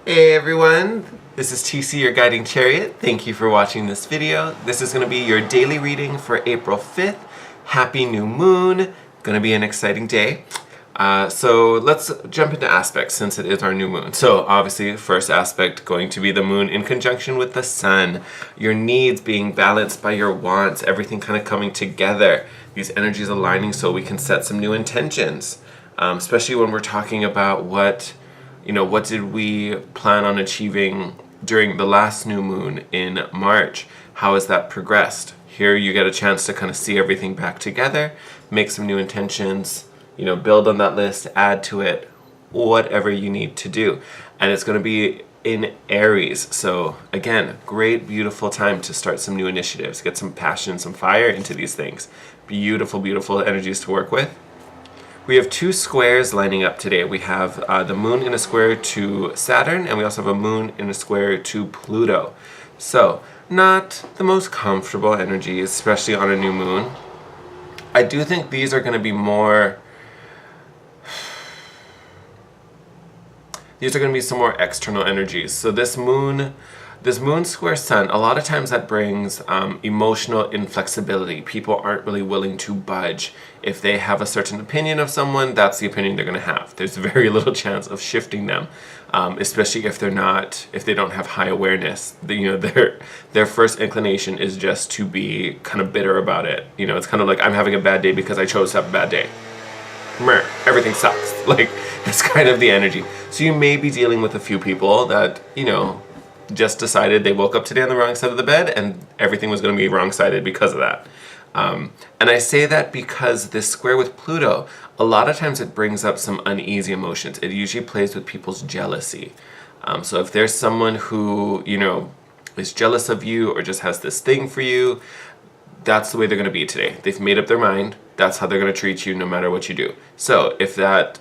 Hey everyone, this is TC, your guiding chariot. Thank you for watching this video. This is going to be your daily reading for April 5th. Happy new moon. Going to be an exciting day. So let's jump into aspects since it is our new moon. So obviously, first aspect going to be the moon in conjunction with the sun. Your needs being balanced by your wants, everything kind of coming together. These energies aligning so we can set some new intentions. Especially when we're talking about what did we plan on achieving during the last new moon in March? How has that progressed? Here you get a chance to kind of see everything back together, make some new intentions, build on that list, add to it, whatever you need to do. And it's going to be in Aries. So again, great, beautiful time to start some new initiatives, get some passion, some fire into these things. Beautiful, beautiful energies to work with. We have two squares lining up today. We have the moon in a square to Saturn, and we also have a moon in a square to Pluto. So, not the most comfortable energies, especially on a new moon. I do think these are going to be more... These are going to be some more external energies. So this moon square sun, a lot of times that brings emotional inflexibility. People aren't really willing to budge. If they have a certain opinion of someone, that's the opinion they're going to have. There's very little chance of shifting them, especially if they don't have high awareness. Their first inclination is just to be kind of bitter about it. It's kind of like, I'm having a bad day because I chose to have a bad day. Everything sucks. It's kind of the energy. So you may be dealing with a few people that, just decided they woke up today on the wrong side of the bed and everything was going to be wrong-sided because of that. And I say that because this square with Pluto, a lot of times it brings up some uneasy emotions. It usually plays with people's jealousy. So if there's someone who, is jealous of you or just has this thing for you, that's the way they're going to be today. They've made up their mind. That's how they're going to treat you no matter what you do. So if that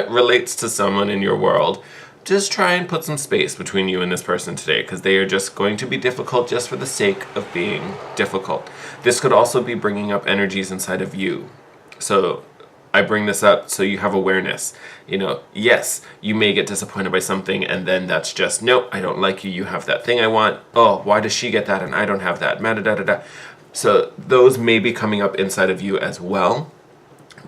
relates to someone in your world, just try and put some space between you and this person today, because they are just going to be difficult just for the sake of being difficult. This could also be bringing up energies inside of you. So I bring this up so you have awareness. Yes, you may get disappointed by something and then that's just, nope, I don't like you, you have that thing I want. Oh, why does she get that and I don't have that? So those may be coming up inside of you as well.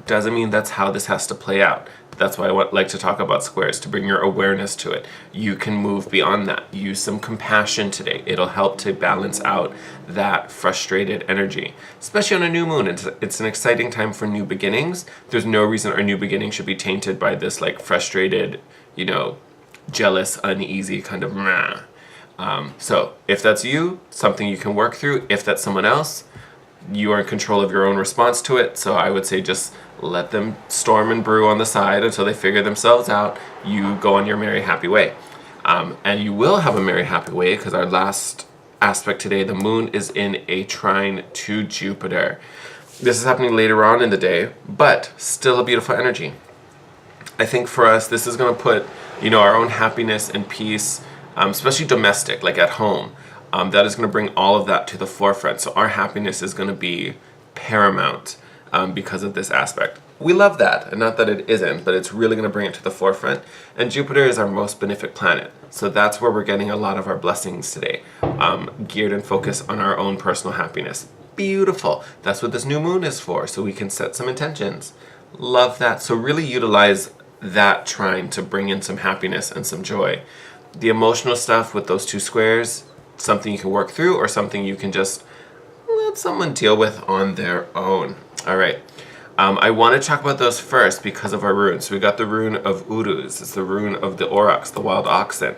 Doesn't mean that's how this has to play out. That's why I like to talk about squares, to bring your awareness to it. You can move beyond that. Use some compassion today. It'll help to balance out that frustrated energy. Especially on a new moon, it's an exciting time for new beginnings. There's no reason our new beginning should be tainted by this frustrated, jealous, uneasy kind of so if that's you, something you can work through. If that's someone else, you are in control of your own response to it. So I would say just let them storm and brew on the side until they figure themselves out. You go on your merry, happy way. And you will have a merry, happy way, because our last aspect today, the moon is in a trine to Jupiter. This is happening later on in the day, but still a beautiful energy. I think for us, this is going to put, our own happiness and peace, especially domestic, like at home. That is going to bring all of that to the forefront. So our happiness is going to be paramount because of this aspect. We love that, and not that it isn't, but it's really going to bring it to the forefront. And Jupiter is our most benefic planet. So that's where we're getting a lot of our blessings today, geared and focused on our own personal happiness. Beautiful. That's what this new moon is for, so we can set some intentions. Love that. So really utilize that trine to bring in some happiness and some joy. The emotional stuff with those two squares, something you can work through or something you can just let someone deal with on their own. All right. I want to talk about those first because of our runes. So we got the rune of Uruz. It's the rune of the aurochs, the wild oxen.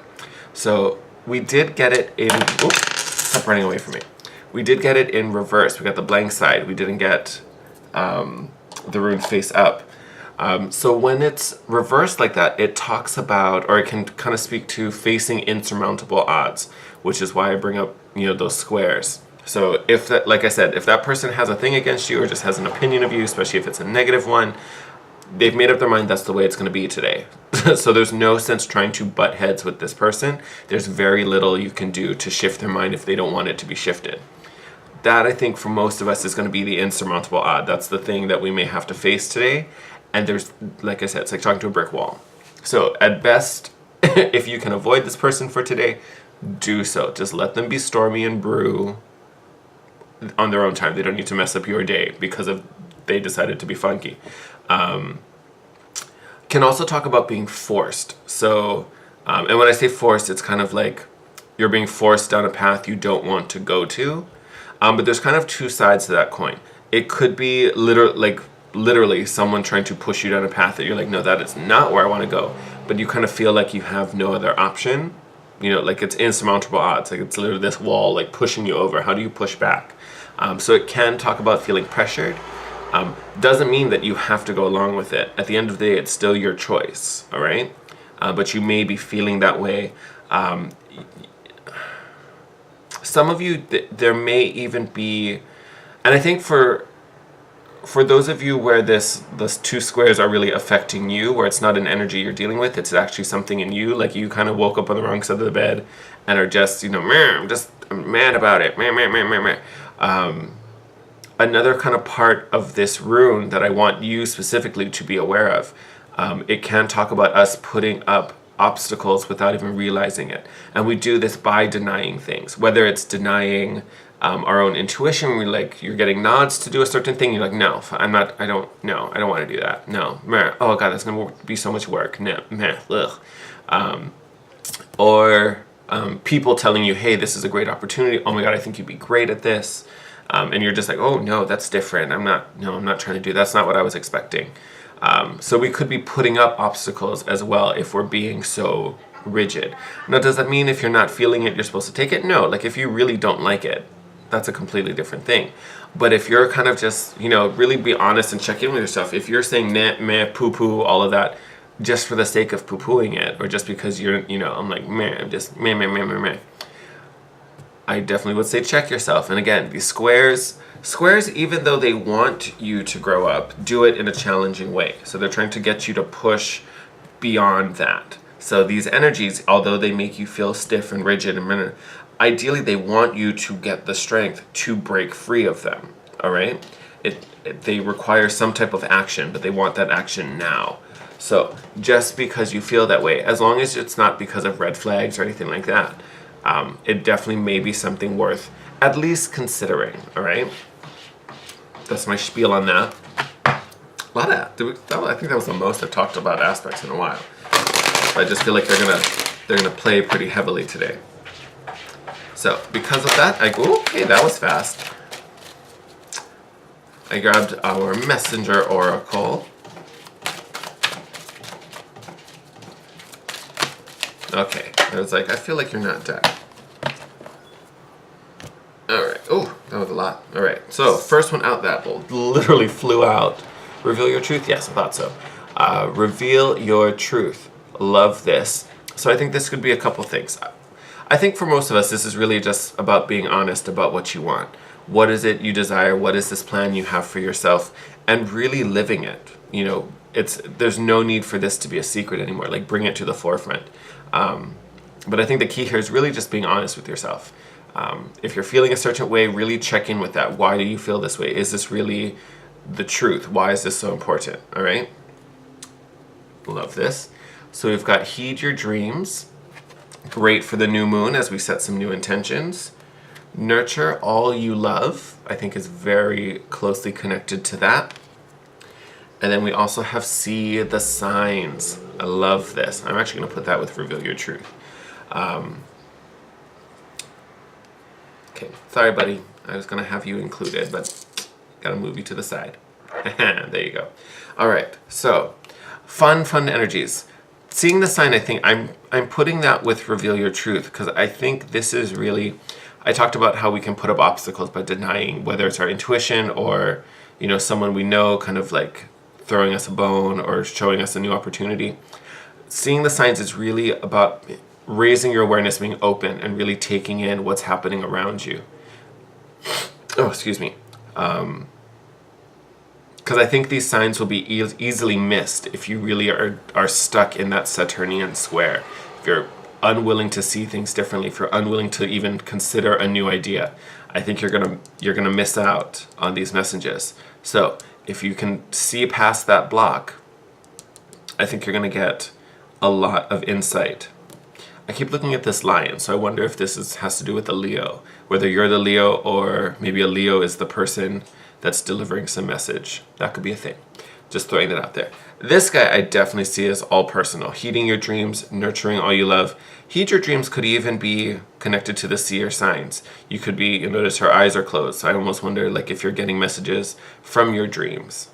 So we did get it in... Oops, stop running away from me. We did get it in reverse. We got the blank side. We didn't get the rune face up. So when it's reversed like that, it talks about, or it can kind of speak to facing insurmountable odds, which is why I bring up, those squares. So if that, like I said, if that person has a thing against you or just has an opinion of you, especially if it's a negative one, they've made up their mind that's the way it's going to be today. So there's no sense trying to butt heads with this person. There's very little you can do to shift their mind if they don't want it to be shifted. That, I think, for most of us is going to be the insurmountable odd. That's the thing that we may have to face today. And there's, like I said, it's like talking to a brick wall. So at best, if you can avoid this person for today, do so. Just let them be stormy and brew on their own time. They don't need to mess up your day because of they decided to be funky. Can also talk about being forced. So, and when I say forced, it's kind of like you're being forced down a path you don't want to go to. But there's kind of two sides to that coin. It could be literally someone trying to push you down a path that you're like, no, that is not where I want to go. But you kind of feel like you have no other option. You know, like it's insurmountable odds. Like it's literally this wall like pushing you over. How do you push back? So it can talk about feeling pressured. Doesn't mean that you have to go along with it. At the end of the day, it's still your choice, all right? But you may be feeling that way. Some of you, there may even be, and I think for those of you where those two squares are really affecting you, where it's not an energy you're dealing with, it's actually something in you, like you kind of woke up on the wrong side of the bed and are just, I'm mad about it, another kind of part of this rune that I want you specifically to be aware of, it can talk about us putting up obstacles without even realizing it. And we do this by denying things, whether it's denying our own intuition. You're getting nods to do a certain thing. You're like, no, I don't want to do that. No, meh. Oh God, that's going to be so much work. No, meh, ugh. Or people telling you, hey, this is a great opportunity. Oh my God, I think you'd be great at this. And you're just like, oh no, that's different. I'm not trying to do, that's not what I was expecting. So we could be putting up obstacles as well if we're being so rigid. Now, does that mean if you're not feeling it, you're supposed to take it? No, like if you really don't like it, that's a completely different thing. But if you're kind of just, really be honest and check in with yourself. If you're saying nah, meh, poo-poo, all of that, just for the sake of poo-pooing it, or just because you're, I'm like, meh, I'm just meh, meh, meh, meh, meh. I definitely would say check yourself. And again, these squares, even though they want you to grow up, do it in a challenging way. So they're trying to get you to push beyond that. So these energies, although they make you feel stiff and rigid, ideally they want you to get the strength to break free of them. All right? They require some type of action, but they want that action now. So just because you feel that way, as long as it's not because of red flags or anything like that, it definitely may be something worth at least considering. All right? That's my spiel on that. I think that was the most I've talked about aspects in a while. I just feel like they're gonna play pretty heavily today. So because of that, okay, that was fast. I grabbed our messenger oracle. Okay, I was like, I feel like you're not done. Alright, oh, that was a lot. Alright, so first one out, that literally flew out. Reveal your truth? Yes, I thought so. Reveal your truth. Love this. So I think this could be a couple things. I think for most of us, this is really just about being honest about what you want. What is it you desire? What is this plan you have for yourself? And really living it. There's no need for this to be a secret anymore. Like, bring it to the forefront. But I think the key here is really just being honest with yourself. If you're feeling a certain way, really check in with that. Why do you feel this way? Is this really the truth? Why is this so important? All right? Love this. So we've got heed your dreams. Great for the new moon as we set some new intentions. Nurture all you love, I think is very closely connected to that. And then we also have see the signs. I love this. I'm actually going to put that with reveal your truth. Okay, sorry buddy. I was going to have you included, but got to move you to the side. There you go. All right, so fun energies. Seeing the sign, I think I'm putting that with reveal your truth because I think this is really, I talked about how we can put up obstacles by denying, whether it's our intuition or, someone we know kind of like throwing us a bone or showing us a new opportunity. Seeing the signs is really about raising your awareness, being open, and really taking in what's happening around you. Oh, excuse me. Because I think these signs will be easily missed if you really are stuck in that Saturnian square. If you're unwilling to see things differently, if you're unwilling to even consider a new idea, I think you're gonna miss out on these messages. So if you can see past that block, I think you're gonna get a lot of insight I keep looking at this lion, so I wonder if has to do with the Leo. Whether you're the Leo or maybe a Leo is the person that's delivering some message. That could be a thing. Just throwing that out there. This guy I definitely see as all personal. Heeding your dreams, nurturing all you love. Heed your dreams could even be connected to the seer signs. You could be, you notice her eyes are closed. So I almost wonder like if you're getting messages from your dreams.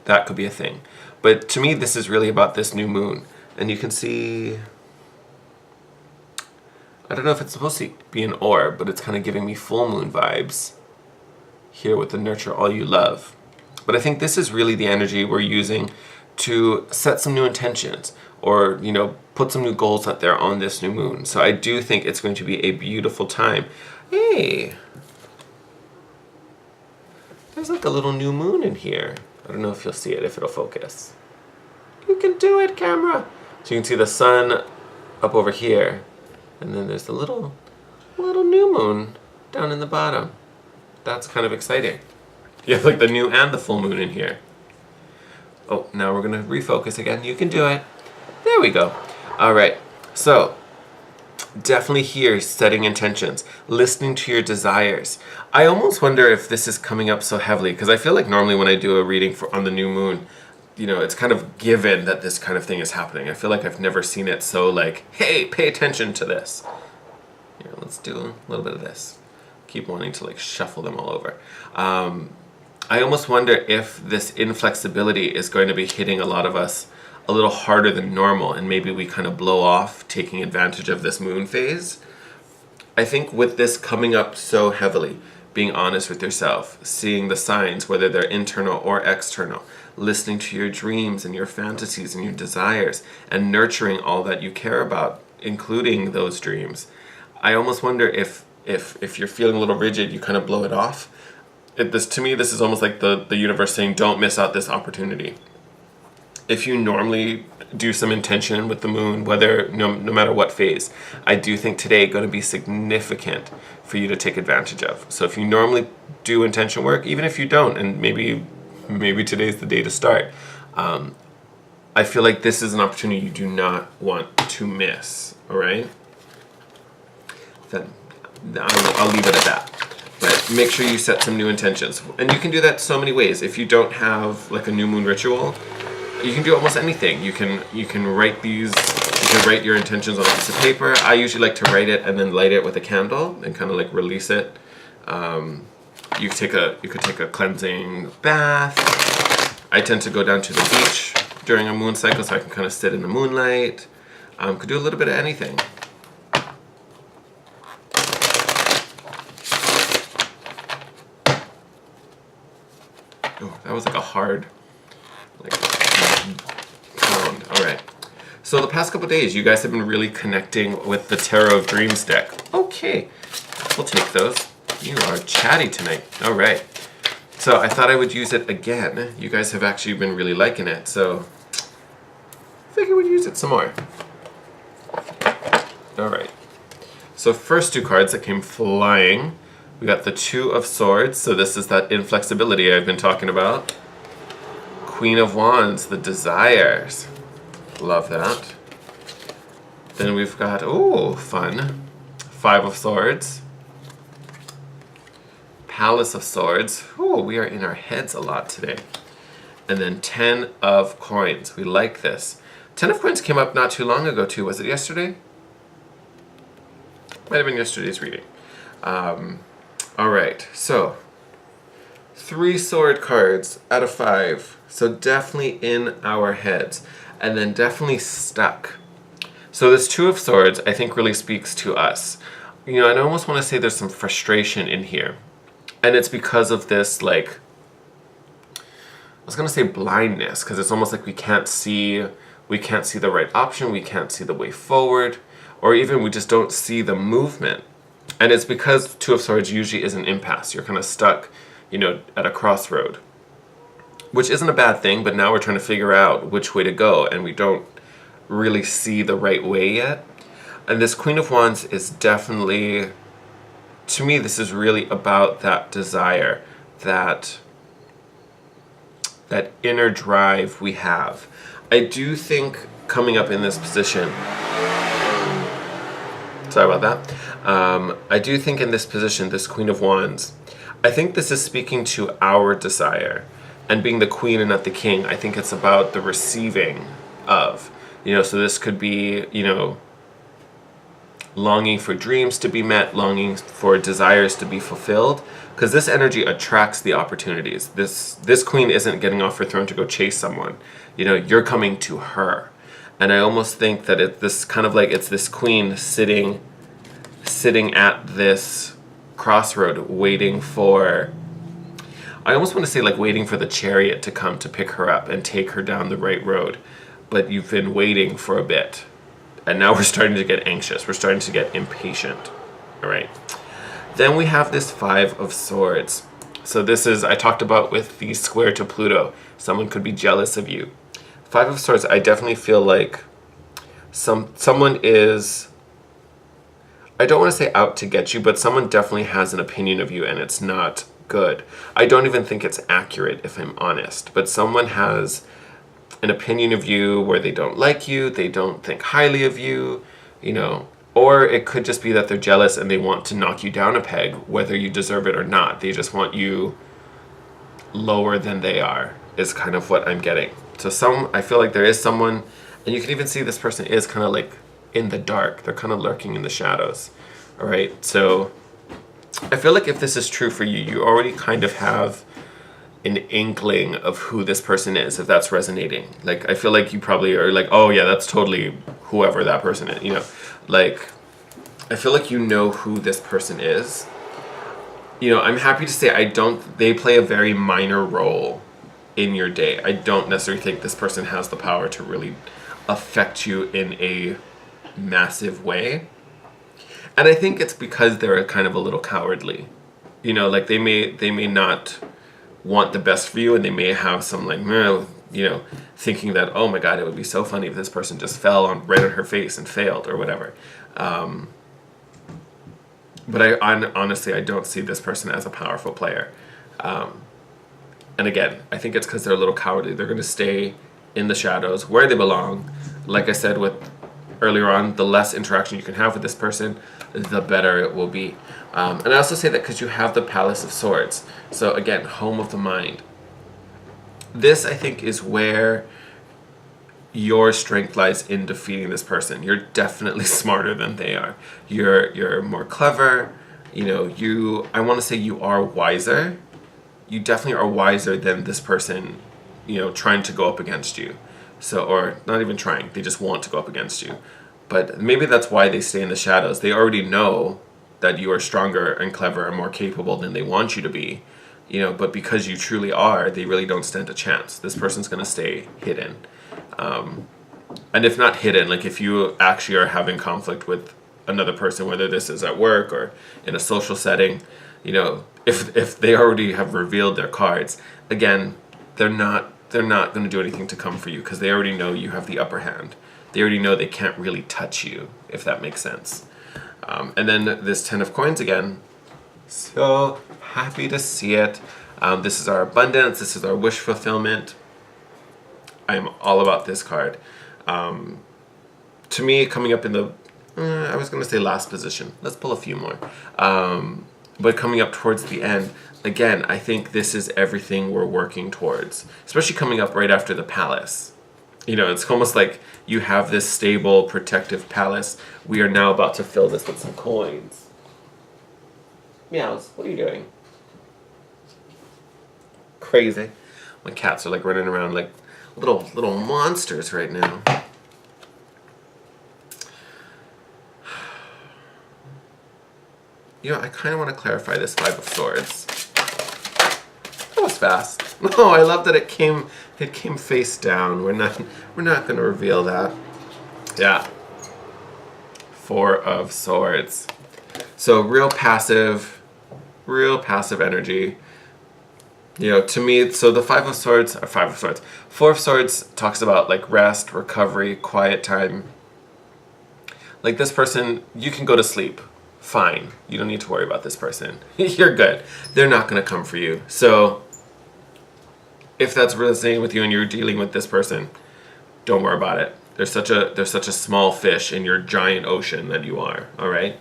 That could be a thing. But to me, this is really about this new moon. And you can see, I don't know if it's supposed to be an orb, but it's kind of giving me full moon vibes here with the nurture all you love. But I think this is really the energy we're using to set some new intentions or, you know, put some new goals out there on this new moon. So I do think it's going to be a beautiful time. Hey, there's like a little new moon in here. I don't know if you'll see it, if it'll focus. You can do it, camera. So you can see the sun up over here. And then there's the little new moon down in the bottom. That's kind of exciting. You have like the new and the full moon in here. Oh, now we're going to refocus again. You can do it. There we go. All right. So definitely here, setting intentions, listening to your desires. I almost wonder if this is coming up so heavily because I feel like normally when I do a reading on the new moon, you know, it's kind of given that this kind of thing is happening. I feel like I've never seen it so like, hey, pay attention to this. Here, let's do a little bit of this. Keep wanting to like shuffle them all over. I almost wonder if this inflexibility is going to be hitting a lot of us a little harder than normal, and maybe we kind of blow off taking advantage of this moon phase. I think with this coming up so heavily, being honest with yourself, seeing the signs, whether they're internal or external, listening to your dreams and your fantasies and your desires, and nurturing all that you care about, including those dreams. I almost wonder if you're feeling a little rigid, you kind of blow it off. To me, this is almost like the universe saying, don't miss out this opportunity. If you normally do some intention with the moon, whether no matter what phase, I do think today going to be significant for you to take advantage of. So if you normally do intention work, even if you don't, and maybe today's the day to start, I feel like this is an opportunity you do not want to miss. All right? Then I'll leave it at that. But make sure you set some new intentions. And you can do that so many ways. If you don't have like a new moon ritual, you can do almost anything. You can write these, you can write your intentions on a piece of paper. I usually like to write it and then light it with a candle and kind of like release it. You could take a cleansing bath. I tend to go down to the beach during a moon cycle so I can kind of sit in the moonlight. Could do a little bit of anything. Oh, that was like a hard pound. All right. So the past couple days, you guys have been really connecting with the Tarot of Dreams deck. Okay, we'll take those. You are chatty tonight. All right. So I thought I would use it again. You guys have actually been really liking it, so I figured we'd use it some more. All right. So first two cards that came flying, we got the Two of Swords. So this is that inflexibility I've been talking about. Queen of Wands, the desires. Love that. Then we've got, oh, fun. Five of Swords. Palace of Swords. Oh, we are in our heads a lot today. And then 10 of Coins. We like this. 10 of Coins came up not too long ago too. Was it yesterday? Might have been yesterday's reading. All right, so 3 sword cards out of 5. So definitely in our heads. And then definitely stuck. So this Two of Swords, I think, really speaks to us. You know, I almost want to say there's some frustration in here. And it's because of this, like, I was going to say blindness, because it's almost like we can't see the right option, we can't see the way forward, or even we just don't see the movement. And it's because Two of Swords usually is an impasse. You're kind of stuck, you know, at a crossroad. Which isn't a bad thing, but now we're trying to figure out which way to go, and we don't really see the right way yet. And this Queen of Wands is definitely, to me, this is really about that desire, that inner drive we have. I do think coming up in this position, Sorry about that. I do think in this position, this Queen of Wands, I think this is speaking to our desire. And being the queen and not the king, I think it's about the receiving of. So this could be, longing for dreams to be met, longing for desires to be fulfilled. Because this energy attracts the opportunities. This queen isn't getting off her throne to go chase someone. You're coming to her. And I almost think that it's this queen sitting at this crossroad waiting for, I almost want to say like waiting for the chariot to come to pick her up and take her down the right road. But you've been waiting for a bit. And now we're starting to get anxious. We're starting to get impatient. All right. Then we have this Five of Swords. So this is, I talked about with the square to Pluto. Someone could be jealous of you. Five of Swords, I definitely feel like someone is, I don't want to say out to get you, but someone definitely has an opinion of you and it's not good. I don't even think it's accurate if I'm honest, but someone has an opinion of you where they don't like you, they don't think highly of you, or it could just be that they're jealous and they want to knock you down a peg, whether you deserve it or not. They just want you lower than they are, is kind of what I'm getting. So I feel like there is someone, and you can even see this person is kind of like in the dark. They're kind of lurking in the shadows. All right. So I feel like if this is true for you, you already kind of have an inkling of who this person is, if that's resonating. Like, I feel like you probably are like, oh yeah, that's totally whoever that person is, like, I feel like you know who this person is. I'm happy to say they play a very minor role in your day. I don't necessarily think this person has the power to really affect you in a massive way. And I think it's because they're kind of a little cowardly. Like they may not want the best for you, and they may have some like, thinking that, oh my God, it would be so funny if this person just fell right on her face and failed or whatever. But honestly, I don't see this person as a powerful player. And again, I think it's because they're a little cowardly. They're going to stay in the shadows where they belong. Like I said earlier on, the less interaction you can have with this person, the better it will be. And I also say that because you have the Palace of Swords. So again, home of the mind. This, I think, is where your strength lies in defeating this person. You're definitely smarter than they are. You're more clever. I want to say you are wiser. You definitely are wiser than this person, trying to go up against you. So, or not even trying, they just want to go up against you. But maybe that's why they stay in the shadows. They already know that you are stronger and clever and more capable than they want you to be. But because you truly are, they really don't stand a chance. This person's going to stay hidden. And if not hidden, like if you actually are having conflict with another person, whether this is at work or in a social setting, if they already have revealed their cards, again, they're not going to do anything to come for you because they already know you have the upper hand. They already know they can't really touch you, if that makes sense. And then this 10 of coins again. So happy to see it. This is our abundance. This is our wish fulfillment. I am all about this card. To me, coming up in the, I was going to say last position. Let's pull a few more. But coming up towards the end, again, I think this is everything we're working towards, especially coming up right after the palace. It's almost like you have this stable, protective palace. We are now about to fill this with some coins. Meows, what are you doing? Crazy. My cats are like running around like little monsters right now. I kind of want to clarify this Five of Swords. That was fast. Oh, I love that it came face down. We're not going to reveal that. Yeah. Four of Swords. So real passive energy. To me, so the Four of Swords talks about like rest, recovery, quiet time. Like this person, you can go to sleep. Fine. You don't need to worry about this person. You're good. They're not going to come for you. So if that's resonating with you and you're dealing with this person, don't worry about it. There's such a small fish in your giant ocean that you are. All right.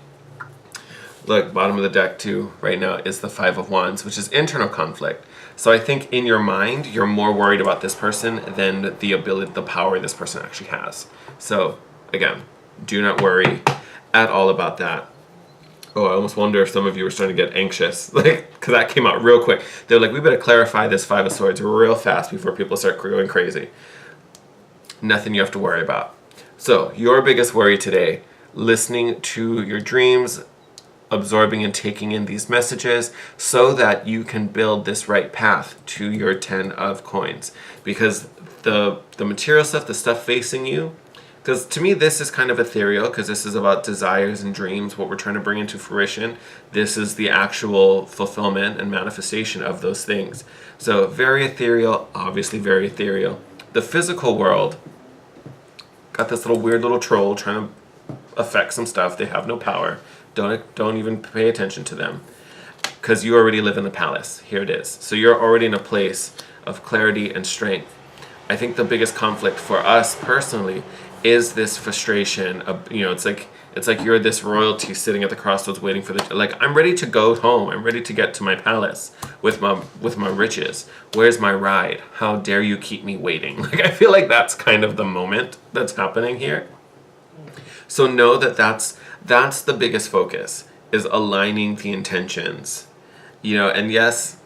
Look, bottom of the deck too right now is the Five of Wands, which is internal conflict. So I think in your mind, you're more worried about this person than the power this person actually has. So again, do not worry at all about that. Oh, I almost wonder if some of you were starting to get anxious, like, because that came out real quick. They're like, we better clarify this Five of Swords real fast before people start going crazy. Nothing you have to worry about. So your biggest worry today, listening to your dreams, absorbing and taking in these messages so that you can build this right path to your 10 of coins. Because the material stuff, the stuff facing you, because to me this is kind of ethereal, because this is about desires and dreams, what we're trying to bring into fruition. This is the actual fulfillment and manifestation of those things. So very ethereal, obviously very ethereal. The physical world got this little weird little troll trying to affect some stuff. They have no power. Don't even pay attention to them, because you already live in the palace. Here it is. So you're already in a place of clarity and strength. I think the biggest conflict for us personally is this frustration of, it's like you're this royalty sitting at the crossroads waiting for like, I'm ready to go home. I'm ready to get to my palace with my riches. Where's my ride? How dare you keep me waiting? Like, I feel like that's kind of the moment that's happening here. So know that that's the biggest focus, is aligning the intentions. And yes,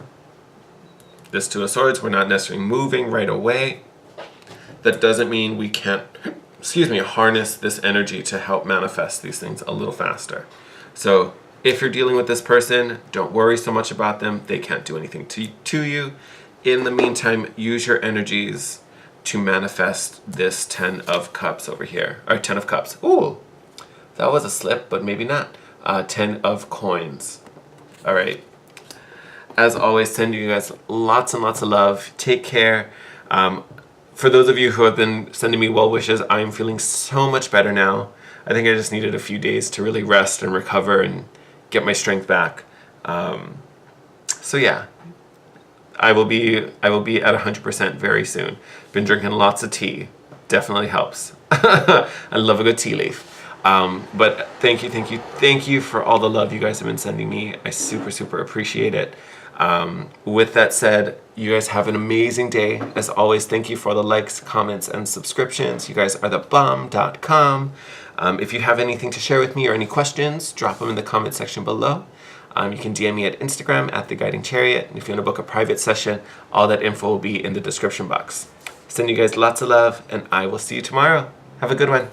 this Two of Swords, we're not necessarily moving right away. That doesn't mean we can't, harness this energy to help manifest these things a little faster. So if you're dealing with this person, don't worry so much about them. They can't do anything to you. In the meantime, use your energies to manifest this 10 of Cups over here. Or 10 of Cups. Ooh, that was a slip, but maybe not. 10 of Coins. All right. As always, sending you guys lots and lots of love. Take care. For those of you who have been sending me well wishes, I am feeling so much better now. I think I just needed a few days to really rest and recover and get my strength back. So yeah, I will be at 100% very soon. Been drinking lots of tea. Definitely helps. I love a good tea leaf. But thank you for all the love you guys have been sending me. I super appreciate it. With that said, you guys have an amazing day. As always, thank you for all the likes, comments, and subscriptions. You guys are the bomb.com. If you have anything to share with me or any questions, drop them in the comment section below. You can DM me at Instagram at The Guiding Chariot. And if you want to book a private session, all that info will be in the description box. Send you guys lots of love, and I will see you tomorrow. Have a good one.